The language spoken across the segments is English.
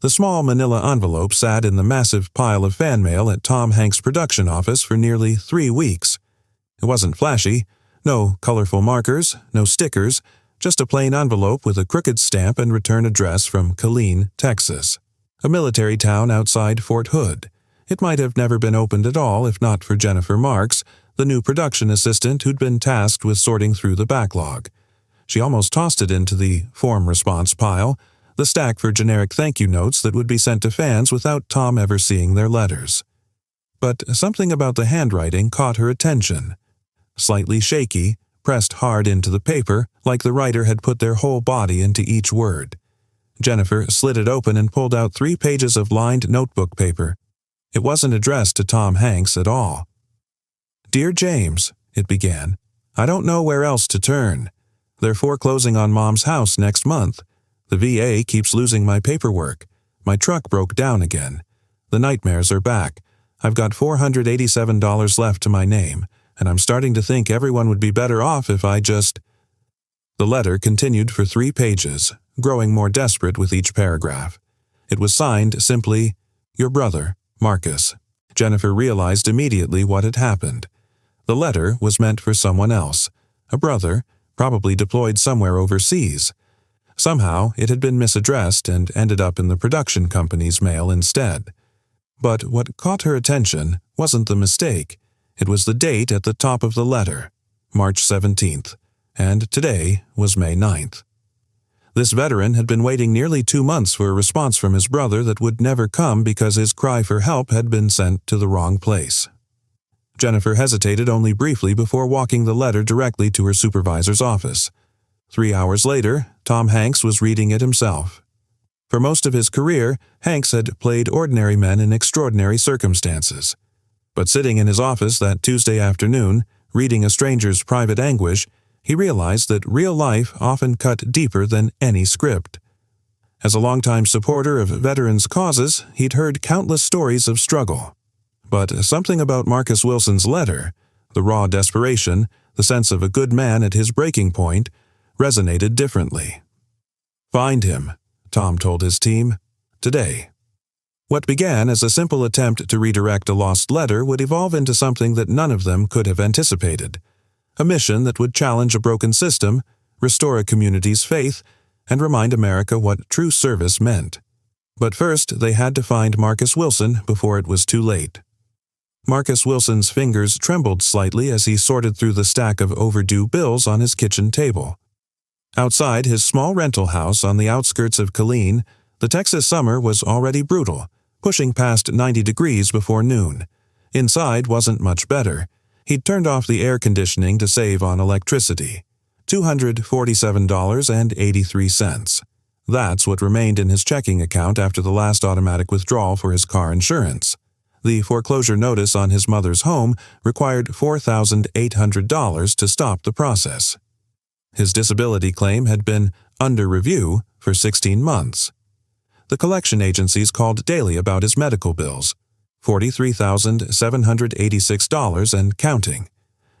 The small manila envelope sat in the massive pile of fan mail at Tom Hanks' production office for nearly 3 weeks. It wasn't flashy. No colorful markers, no stickers, just a plain envelope with a crooked stamp and return address from Killeen, Texas, a military town outside Fort Hood. It might have never been opened at all if not for Jennifer Marks, the new production assistant who'd been tasked with sorting through the backlog. She almost tossed it into the form response pile, the stack for generic thank you notes that would be sent to fans without Tom ever seeing their letters. But something about the handwriting caught her attention. Slightly shaky, pressed hard into the paper, like the writer had put their whole body into each word. Jennifer slid it open and pulled out 3 pages of lined notebook paper. It wasn't addressed to Tom Hanks at all. "Dear James," it began, "I don't know where else to turn. They're foreclosing on Mom's house next month. The VA keeps losing my paperwork. My truck broke down again. The nightmares are back. I've got $487 left to my name, and I'm starting to think everyone would be better off if I just—" The letter continued for 3 pages, growing more desperate with each paragraph. It was signed simply, "Your brother, Marcus." Jennifer realized immediately what had happened. The letter was meant for someone else, a brother, probably deployed somewhere overseas. Somehow, it had been misaddressed and ended up in the production company's mail instead. But what caught her attention wasn't the mistake. It was the date at the top of the letter, March 17th, and today was May 9th. This veteran had been waiting nearly 2 months for a response from his brother that would never come because his cry for help had been sent to the wrong place. Jennifer hesitated only briefly before walking the letter directly to her supervisor's office. 3 hours later, Tom Hanks was reading it himself. For most of his career, Hanks had played ordinary men in extraordinary circumstances. But sitting in his office that Tuesday afternoon, reading a stranger's private anguish, he realized that real life often cut deeper than any script. As a longtime supporter of veterans' causes, he'd heard countless stories of struggle. But something about Marcus Wilson's letter, the raw desperation, the sense of a good man at his breaking point, resonated differently. "Find him," Tom told his team, "today." What began as a simple attempt to redirect a lost letter would evolve into something that none of them could have anticipated. A mission that would challenge a broken system, restore a community's faith, and remind America what true service meant. But first, they had to find Marcus Wilson before it was too late. Marcus Wilson's fingers trembled slightly as he sorted through the stack of overdue bills on his kitchen table. Outside his small rental house on the outskirts of Killeen, the Texas summer was already brutal, pushing past 90 degrees before noon. Inside wasn't much better. He'd turned off the air conditioning to save on electricity. $247.83. That's what remained in his checking account after the last automatic withdrawal for his car insurance. The foreclosure notice on his mother's home required $4,800 to stop the process. His disability claim had been under review for 16 months. The collection agencies called daily about his medical bills, $43,786 and counting.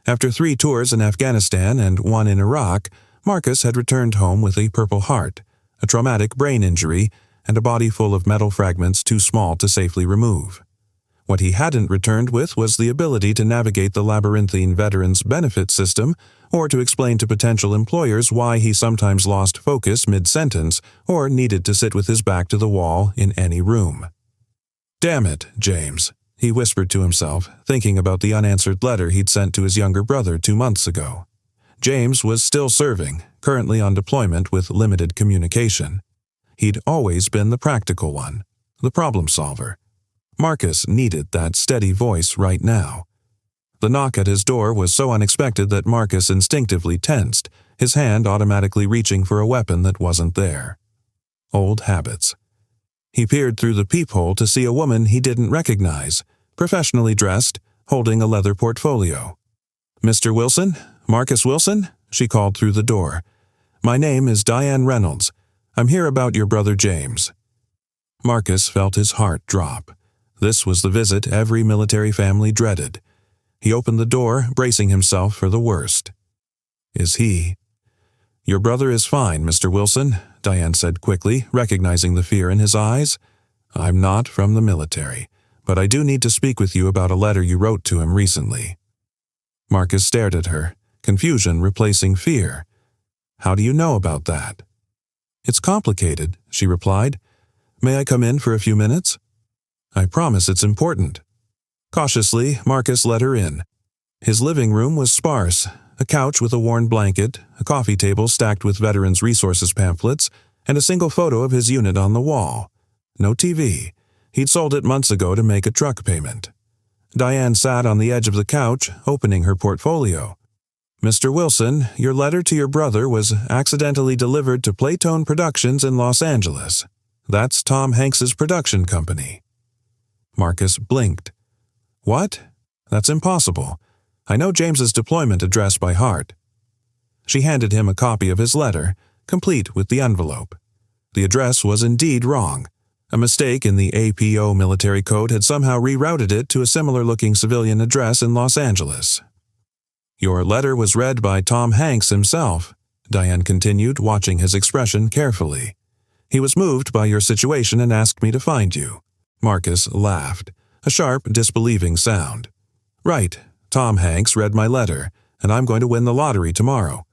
After 3 tours in Afghanistan and 1 in Iraq, Marcus had returned home with a Purple Heart, a traumatic brain injury, and a body full of metal fragments too small to safely remove. What he hadn't returned with was the ability to navigate the labyrinthine veterans' benefit system or to explain to potential employers why he sometimes lost focus mid-sentence or needed to sit with his back to the wall in any room. "Damn it, James," he whispered to himself, thinking about the unanswered letter he'd sent to his younger brother 2 months ago. James was still serving, currently on deployment with limited communication. He'd always been the practical one, the problem solver. Marcus needed that steady voice right now. The knock at his door was so unexpected that Marcus instinctively tensed, his hand automatically reaching for a weapon that wasn't there. Old habits. He peered through the peephole to see a woman he didn't recognize, professionally dressed, holding a leather portfolio. "Mr. Wilson? Marcus Wilson?" she called through the door. "My name is Diane Reynolds. I'm here about your brother James." Marcus felt his heart drop. This was the visit every military family dreaded. He opened the door, bracing himself for the worst. "Is he—" "Your brother is fine, Mr. Wilson," Diane said quickly, recognizing the fear in his eyes. I'm not from the military, but I do need to speak with you about a letter you wrote to him recently. Marcus stared at her, confusion replacing fear. How do you know about that? It's complicated, she replied. May I come in for a few minutes? I promise it's important. Cautiously, Marcus let her in. His living room was sparse, a couch with a worn blanket, a coffee table stacked with Veterans Resources pamphlets, and a single photo of his unit on the wall. No TV. He'd sold it months ago to make a truck payment. Diane sat on the edge of the couch, opening her portfolio. Mr. Wilson, your letter to your brother was accidentally delivered to Playtone Productions in Los Angeles. That's Tom Hanks's production company. Marcus blinked. What? That's impossible. I know James's deployment address by heart. She handed him a copy of his letter, complete with the envelope. The address was indeed wrong. A mistake in the APO military code had somehow rerouted it to a similar-looking civilian address in Los Angeles. Your letter was read by Tom Hanks himself, Diane continued, watching his expression carefully. He was moved by your situation and asked me to find you. Marcus laughed, a sharp, disbelieving sound. Right, Tom Hanks read my letter, and I'm going to win the lottery tomorrow.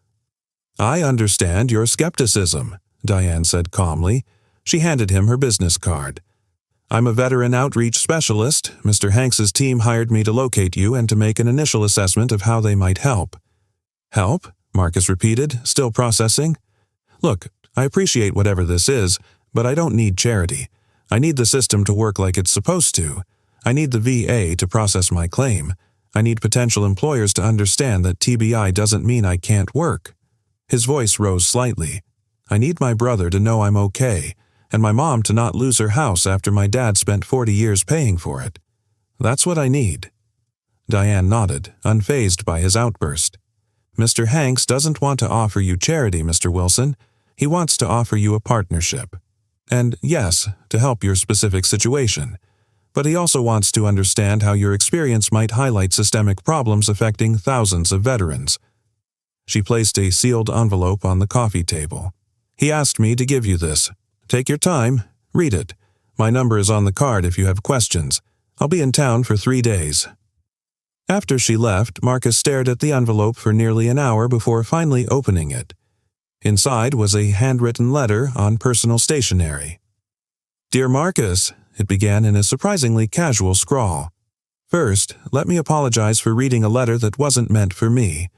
I understand your skepticism, Diane said calmly. She handed him her business card. I'm a veteran outreach specialist. Mr. Hanks's team hired me to locate you and to make an initial assessment of how they might help. Help? Marcus repeated, still processing. Look, I appreciate whatever this is, but I don't need charity. I need the system to work like it's supposed to. I need the VA to process my claim. I need potential employers to understand that TBI doesn't mean I can't work. His voice rose slightly. I need my brother to know I'm okay, and my mom to not lose her house after my dad spent 40 years paying for it. That's what I need. Diane nodded, unfazed by his outburst. Mr. Hanks doesn't want to offer you charity, Mr. Wilson. He wants to offer you a partnership. And yes, to help your specific situation. But he also wants to understand how your experience might highlight systemic problems affecting thousands of veterans. She placed a sealed envelope on the coffee table. He asked me to give you this. Take your time. Read it. My number is on the card if you have questions. I'll be in town for 3 days. After she left, Marcus stared at the envelope for nearly an hour before finally opening it. Inside was a handwritten letter on personal stationery. Dear Marcus, it began in a surprisingly casual scrawl. First, let me apologize for reading a letter that wasn't meant for me.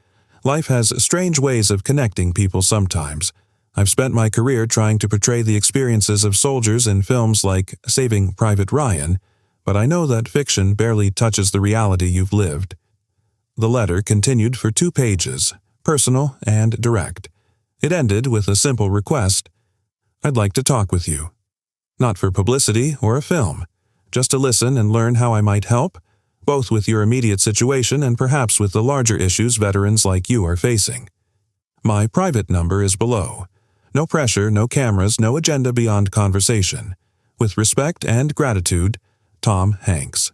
Life has strange ways of connecting people sometimes. I've spent my career trying to portray the experiences of soldiers in films like Saving Private Ryan, but I know that fiction barely touches the reality you've lived. The letter continued for 2 pages, personal and direct. It ended with a simple request. I'd like to talk with you. Not for publicity or a film, just to listen and learn how I might help, both with your immediate situation and perhaps with the larger issues veterans like you are facing. My private number is below. No pressure, no cameras, no agenda beyond conversation. With respect and gratitude, Tom Hanks.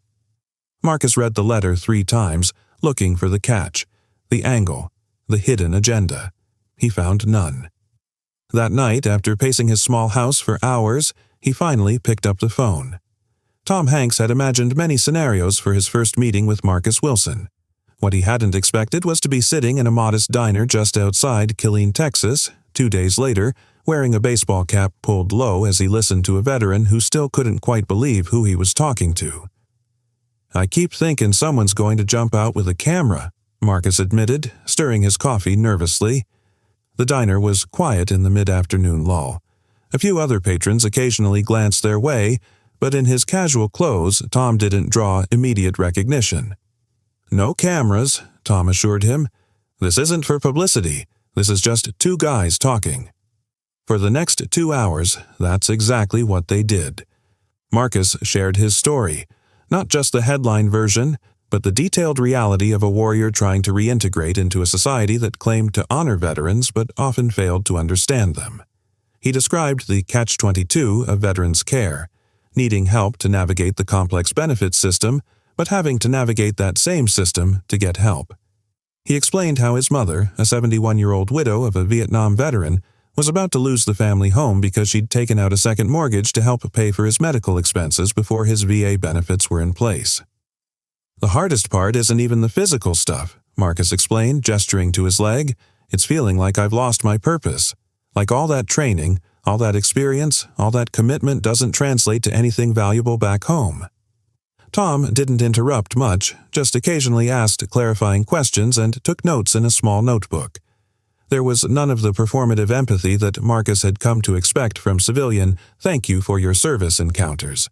Marcus read the letter 3 times, looking for the catch, the angle, the hidden agenda. He found none. That night, after pacing his small house for hours, he finally picked up the phone. Tom Hanks had imagined many scenarios for his first meeting with Marcus Wilson. What he hadn't expected was to be sitting in a modest diner just outside Killeen, Texas, 2 days later, wearing a baseball cap pulled low as he listened to a veteran who still couldn't quite believe who he was talking to. I keep thinking someone's going to jump out with a camera, Marcus admitted, stirring his coffee nervously. The diner was quiet in the mid-afternoon lull. A few other patrons occasionally glanced their way, but in his casual clothes, Tom didn't draw immediate recognition. No cameras, Tom assured him. This isn't for publicity. This is just 2 guys talking. For the next 2 hours, that's exactly what they did. Marcus shared his story, not just the headline version, but the detailed reality of a warrior trying to reintegrate into a society that claimed to honor veterans but often failed to understand them. He described the catch-22 of veterans' care, needing help to navigate the complex benefits system, but having to navigate that same system to get help. He explained how his mother, a 71-year-old widow of a Vietnam veteran, was about to lose the family home because she'd taken out a second mortgage to help pay for his medical expenses before his VA benefits were in place. "The hardest part isn't even the physical stuff," Marcus explained, gesturing to his leg. "It's feeling like I've lost my purpose. Like all that training, all that experience, all that commitment doesn't translate to anything valuable back home." Tom didn't interrupt much, just occasionally asked clarifying questions and took notes in a small notebook. There was none of the performative empathy that Marcus had come to expect from civilian "thank you for your service" encounters.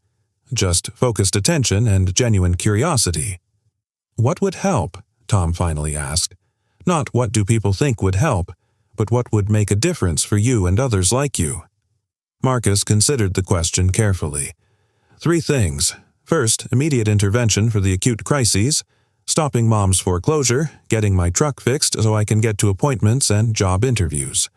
Just focused attention and genuine curiosity. "What would help?" Tom finally asked. "Not what do people think would help, but what would make a difference for you and others like you?" Marcus considered the question carefully. "3 things. First, immediate intervention for the acute crises, stopping Mom's foreclosure, getting my truck fixed so I can get to appointments and job interviews.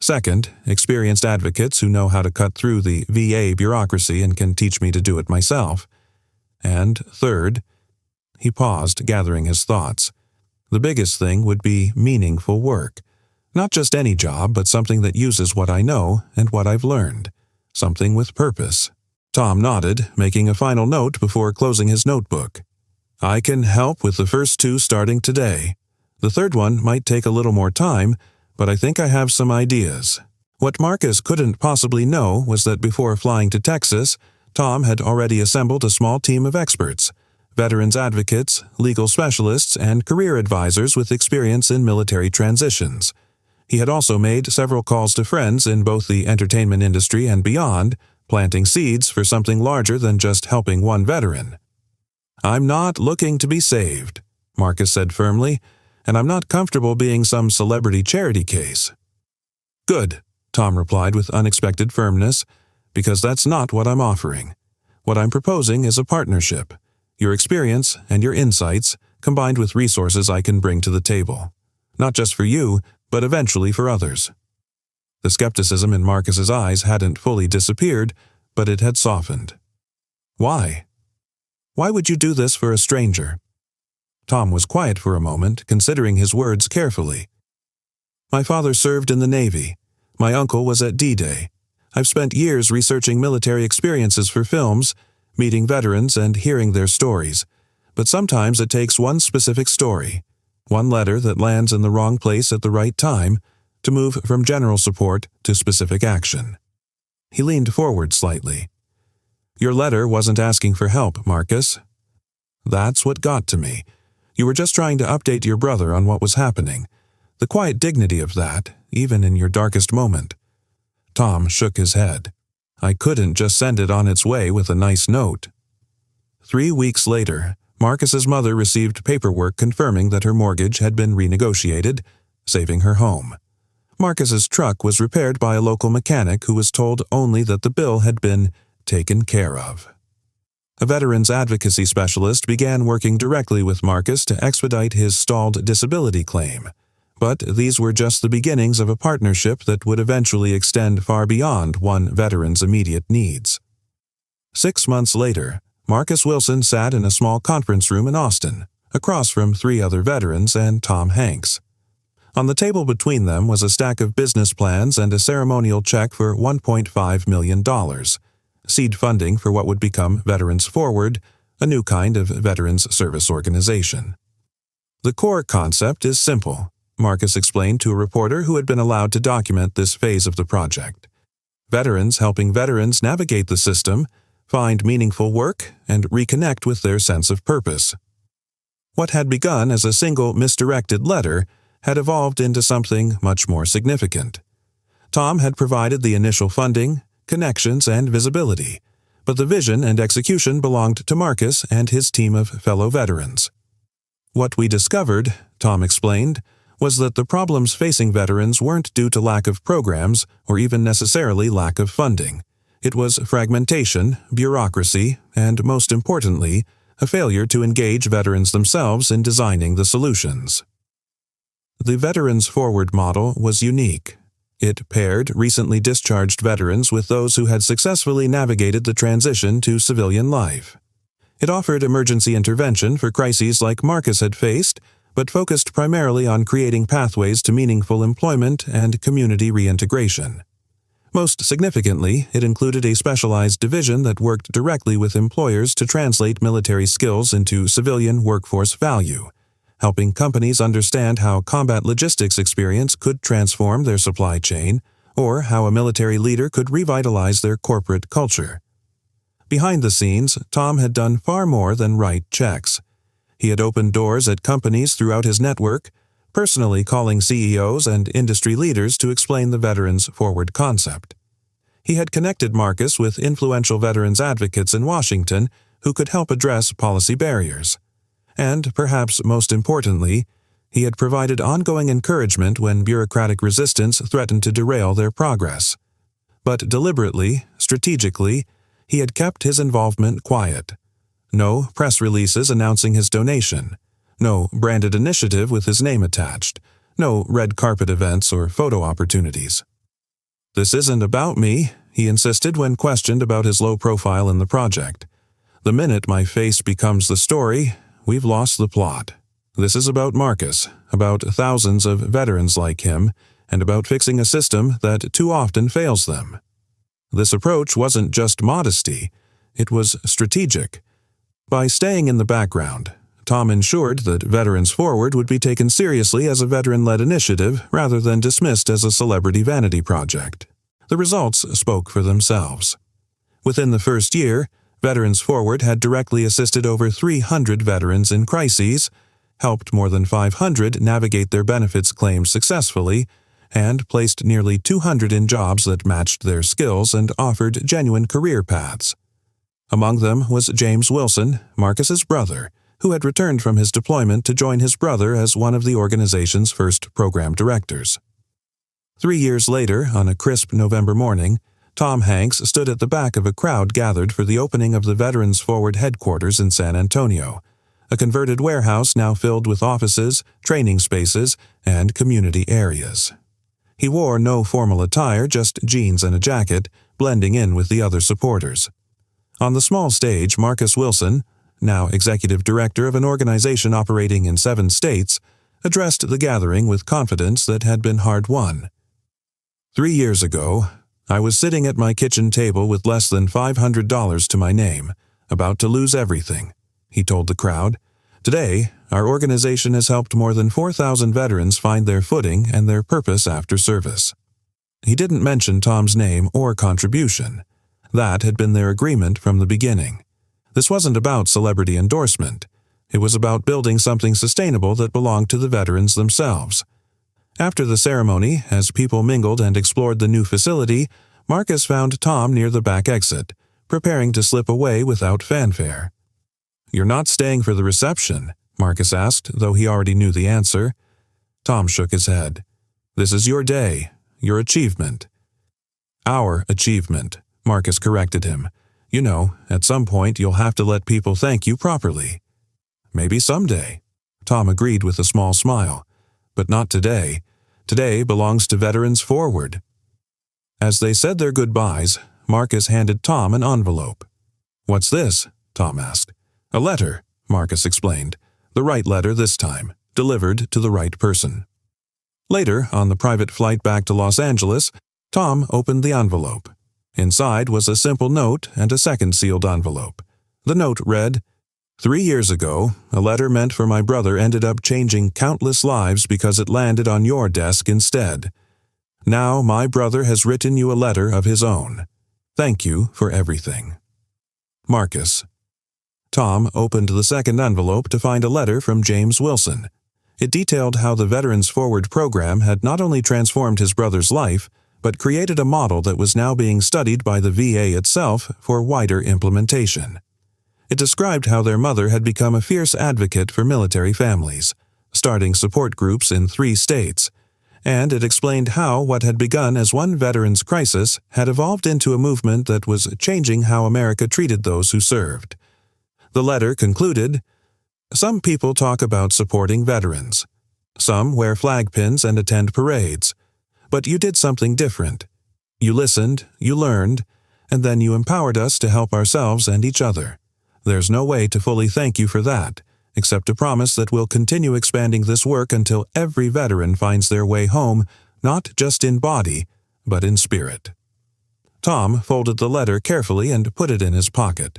Second, experienced advocates who know how to cut through the VA bureaucracy and can teach me to do it myself. And third," he paused, gathering his thoughts, "the biggest thing would be meaningful work. Not just any job, but something that uses what I know and what I've learned. Something with purpose." Tom nodded, making a final note before closing his notebook. "I can help with the first 2 starting today. The third one might take a little more time, but I think I have some ideas." What Marcus couldn't possibly know was that before flying to Texas, Tom had already assembled a small team of experts, veterans advocates, legal specialists, and career advisors with experience in military transitions. He had also made several calls to friends in both the entertainment industry and beyond, planting seeds for something larger than just helping one veteran. "I'm not looking to be saved," Marcus said firmly, "and I'm not comfortable being some celebrity charity case." "Good," Tom replied with unexpected firmness, "because that's not what I'm offering. What I'm proposing is a partnership. Your experience and your insights, combined with resources I can bring to the table. Not just for you, but eventually for others." The skepticism in Marcus's eyes hadn't fully disappeared, but it had softened. "Why? Why would you do this for a stranger?" Tom was quiet for a moment, considering his words carefully. "My father served in the Navy. My uncle was at D-Day. I've spent years researching military experiences for films, meeting veterans and hearing their stories. But sometimes it takes one specific story, one letter that lands in the wrong place at the right time, to move from general support to specific action." He leaned forward slightly. "Your letter wasn't asking for help, Marcus. That's what got to me. You were just trying to update your brother on what was happening. The quiet dignity of that, even in your darkest moment." Tom shook his head. "I couldn't just send it on its way with a nice note." 3 weeks later, Marcus's mother received paperwork confirming that her mortgage had been renegotiated, saving her home. Marcus's truck was repaired by a local mechanic who was told only that the bill had been taken care of. A veterans advocacy specialist began working directly with Marcus to expedite his stalled disability claim. But these were just the beginnings of a partnership that would eventually extend far beyond one veteran's immediate needs. 6 months later, Marcus Wilson sat in a small conference room in Austin, across from 3 other veterans and Tom Hanks. On the table between them was a stack of business plans and a ceremonial check for $1.5 million, seed funding for what would become Veterans Forward, a new kind of veterans service organization. "The core concept is simple," Marcus explained to a reporter who had been allowed to document this phase of the project. "Veterans helping veterans navigate the system, find meaningful work, and reconnect with their sense of purpose." What had begun as a single misdirected letter had evolved into something much more significant. Tom had provided the initial funding, connections, and visibility, but the vision and execution belonged to Marcus and his team of fellow veterans. "What we discovered," Tom explained, "was that the problems facing veterans weren't due to lack of programs or even necessarily lack of funding. It was fragmentation, bureaucracy, and most importantly, a failure to engage veterans themselves in designing the solutions." The Veterans Forward model was unique. It paired recently discharged veterans with those who had successfully navigated the transition to civilian life. It offered emergency intervention for crises like Marcus had faced, but focused primarily on creating pathways to meaningful employment and community reintegration. Most significantly, it included a specialized division that worked directly with employers to translate military skills into civilian workforce value, helping companies understand how combat logistics experience could transform their supply chain, or how a military leader could revitalize their corporate culture. Behind the scenes, Tom had done far more than write checks. He had opened doors at companies throughout his network, personally calling CEOs and industry leaders to explain the Veterans Forward concept. He had connected Marcus with influential veterans advocates in Washington who could help address policy barriers. And, perhaps most importantly, he had provided ongoing encouragement when bureaucratic resistance threatened to derail their progress. But deliberately, strategically, he had kept his involvement quiet. No press releases announcing his donation. No branded initiative with his name attached. No red carpet events or photo opportunities. "This isn't about me," he insisted when questioned about his low profile in the project. "The minute my face becomes the story, we've lost the plot. This is about Marcus, about thousands of veterans like him, and about fixing a system that too often fails them." This approach wasn't just modesty, it was strategic. By staying in the background, Tom ensured that Veterans Forward would be taken seriously as a veteran-led initiative rather than dismissed as a celebrity vanity project. The results spoke for themselves. Within the first year, Veterans Forward had directly assisted over 300 veterans in crises, helped more than 500 navigate their benefits claims successfully, and placed nearly 200 in jobs that matched their skills and offered genuine career paths. Among them was James Wilson, Marcus's brother, who had returned from his deployment to join his brother as one of the organization's first program directors. 3 years later, on a crisp November morning, Tom Hanks stood at the back of a crowd gathered for the opening of the Veterans Forward headquarters in San Antonio, a converted warehouse now filled with offices, training spaces, and community areas. He wore no formal attire, just jeans and a jacket, blending in with the other supporters. On the small stage, Marcus Wilson, now executive director of an organization operating in 7 states, addressed the gathering with confidence that had been hard-won. 3 years ago, I was sitting at my kitchen table with less than $500 to my name, about to lose everything, he told the crowd. Today, our organization has helped more than 4,000 veterans find their footing and their purpose after service. He didn't mention Tom's name or contribution. That had been their agreement from the beginning. This wasn't about celebrity endorsement. It was about building something sustainable that belonged to the veterans themselves. After the ceremony, as people mingled and explored the new facility, Marcus found Tom near the back exit, preparing to slip away without fanfare. "You're not staying for the reception?" Marcus asked, though he already knew the answer. Tom shook his head. "This is your day, your achievement." "Our achievement," Marcus corrected him. "You know, at some point you'll have to let people thank you properly." "Maybe someday," Tom agreed with a small smile. "But not today. Today belongs to Veterans Forward." As they said their goodbyes, Marcus handed Tom an envelope. "What's this?" Tom asked. "A letter," Marcus explained. "The right letter this time, delivered to the right person." Later, on the private flight back to Los Angeles, Tom opened the envelope. Inside was a simple note and a second sealed envelope. The note read, "3 years ago, a letter meant for my brother ended up changing countless lives because it landed on your desk instead. Now my brother has written you a letter of his own. Thank you for everything. Marcus." Tom opened the second envelope to find a letter from James Wilson. It detailed how the Veterans Forward program had not only transformed his brother's life, but created a model that was now being studied by the VA itself for wider implementation. It described how their mother had become a fierce advocate for military families, starting support groups in 3 states, and it explained how what had begun as one veterans crisis had evolved into a movement that was changing how America treated those who served. The letter concluded, "Some people talk about supporting veterans. Some wear flag pins and attend parades. But you did something different. You listened, you learned, and then you empowered us to help ourselves and each other. There's no way to fully thank you for that, except a promise that we'll continue expanding this work until every veteran finds their way home, not just in body, but in spirit. Tom folded the letter carefully and put it in his pocket.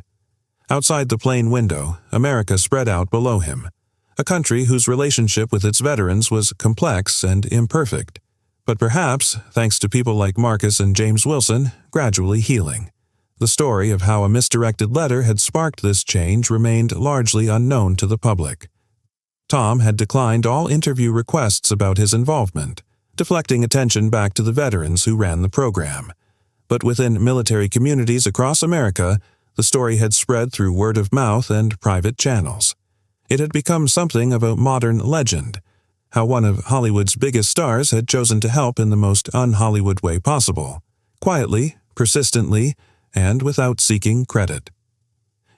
Outside the plane window, America spread out below him, a country whose relationship with its veterans was complex and imperfect, but perhaps, thanks to people like Marcus and James Wilson, gradually healing. The story of how a misdirected letter had sparked this change remained largely unknown to the public. Tom had declined all interview requests about his involvement, deflecting attention back to the veterans who ran the program. But within military communities across America, the story had spread through word of mouth and private channels. It had become something of a modern legend, how one of Hollywood's biggest stars had chosen to help in the most un-Hollywood way possible, quietly, persistently, and without seeking credit.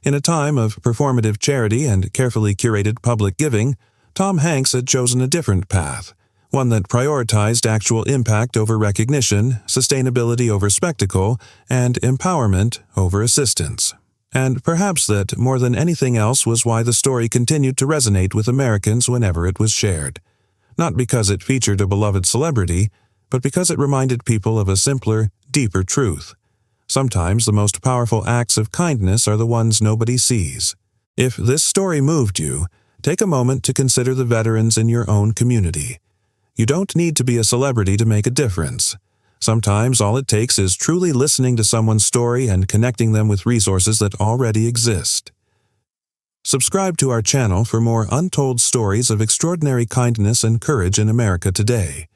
In a time of performative charity and carefully curated public giving, Tom Hanks had chosen a different path, one that prioritized actual impact over recognition, sustainability over spectacle, and empowerment over assistance. And perhaps that, more than anything else, was why the story continued to resonate with Americans whenever it was shared. Not because it featured a beloved celebrity, but because it reminded people of a simpler, deeper truth. Sometimes the most powerful acts of kindness are the ones nobody sees. If this story moved you, take a moment to consider the veterans in your own community. You don't need to be a celebrity to make a difference. Sometimes all it takes is truly listening to someone's story and connecting them with resources that already exist. Subscribe to our channel for more untold stories of extraordinary kindness and courage in America today.